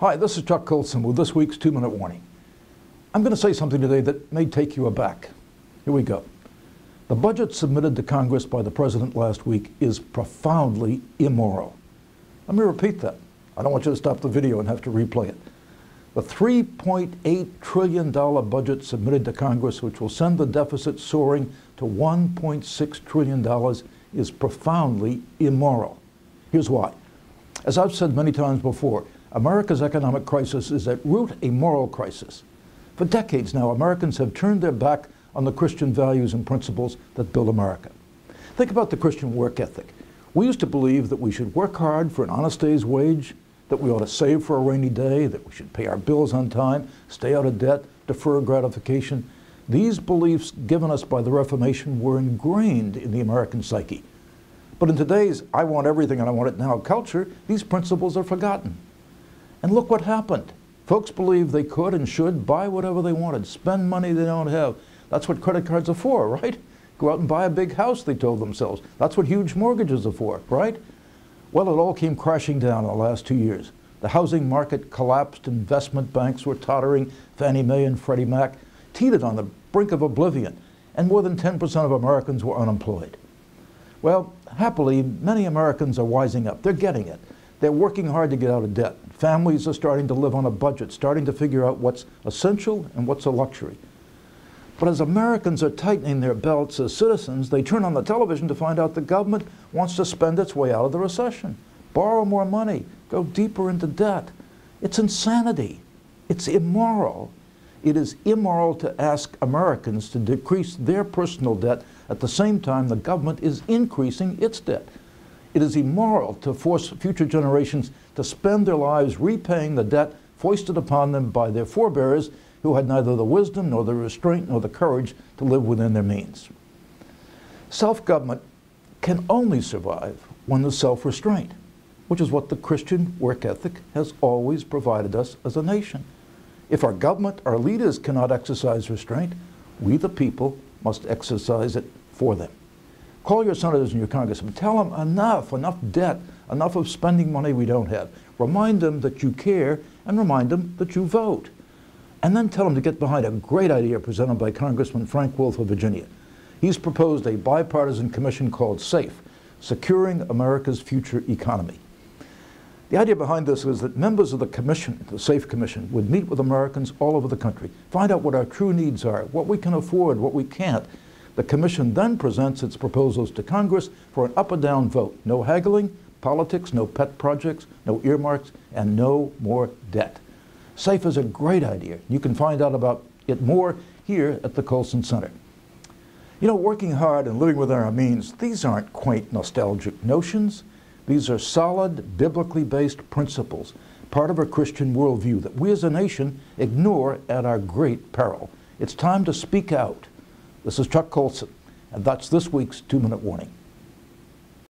Hi, this is Chuck Colson with this week's 2-minute warning. I'm going to say something today that may take you aback. Here we go. The budget submitted to Congress by the President last week is profoundly immoral. Let me repeat that. I don't want you to stop the video and have to replay it. The $3.8 trillion budget submitted to Congress, which will send the deficit soaring to $1.6 trillion, is profoundly immoral. Here's why. As I've said many times before, America's economic crisis is at root a moral crisis. For decades now, Americans have turned their back on the Christian values and principles that build America. Think about the Christian work ethic. We used to believe that we should work hard for an honest day's wage, that we ought to save for a rainy day, that we should pay our bills on time, stay out of debt, defer gratification. These beliefs given us by the Reformation were ingrained in the American psyche. But in today's I want everything and I want it now culture, these principles are forgotten. And look what happened. Folks believed they could and should buy whatever they wanted, spend money they don't have. That's what credit cards are for, right? Go out and buy a big house, they told themselves. That's what huge mortgages are for, right? Well, it all came crashing down in the last 2 years. The housing market collapsed, investment banks were tottering, Fannie Mae and Freddie Mac teetered on the brink of oblivion, and more than 10% of Americans were unemployed. Well, happily, many Americans are wising up. They're getting it. They're working hard to get out of debt. Families are starting to live on a budget, starting to figure out what's essential and what's a luxury. But as Americans are tightening their belts as citizens, they turn on the television to find out the government wants to spend its way out of the recession, borrow more money, go deeper into debt. It's insanity. It's immoral. It is immoral to ask Americans to decrease their personal debt at the same time the government is increasing its debt. It is immoral to force future generations to spend their lives repaying the debt foisted upon them by their forebears who had neither the wisdom nor the restraint nor the courage to live within their means. Self-government can only survive when there's self-restraint, which is what the Christian work ethic has always provided us as a nation. If our government, our leaders cannot exercise restraint, we the people must exercise it for them. Call your senators and your congressmen. Tell them enough debt, enough of spending money we don't have. Remind them that you care and remind them that you vote. And then tell them to get behind a great idea presented by Congressman Frank Wolf of Virginia. He's proposed a bipartisan commission called SAFE, Securing America's Future Economy. The idea behind this is that members of the commission, the SAFE Commission, would meet with Americans all over the country, find out what our true needs are, what we can afford, what we can't. The commission then presents its proposals to Congress for an up or down vote. No haggling, politics, no pet projects, no earmarks, and no more debt. SAFE is a great idea. You can find out about it more here at the Colson Center. You know, working hard and living within our means, these aren't quaint, nostalgic notions. These are solid, biblically based principles, part of a Christian worldview that we as a nation ignore at our great peril. It's time to speak out. This is Chuck Colson, and that's this week's 2-minute warning.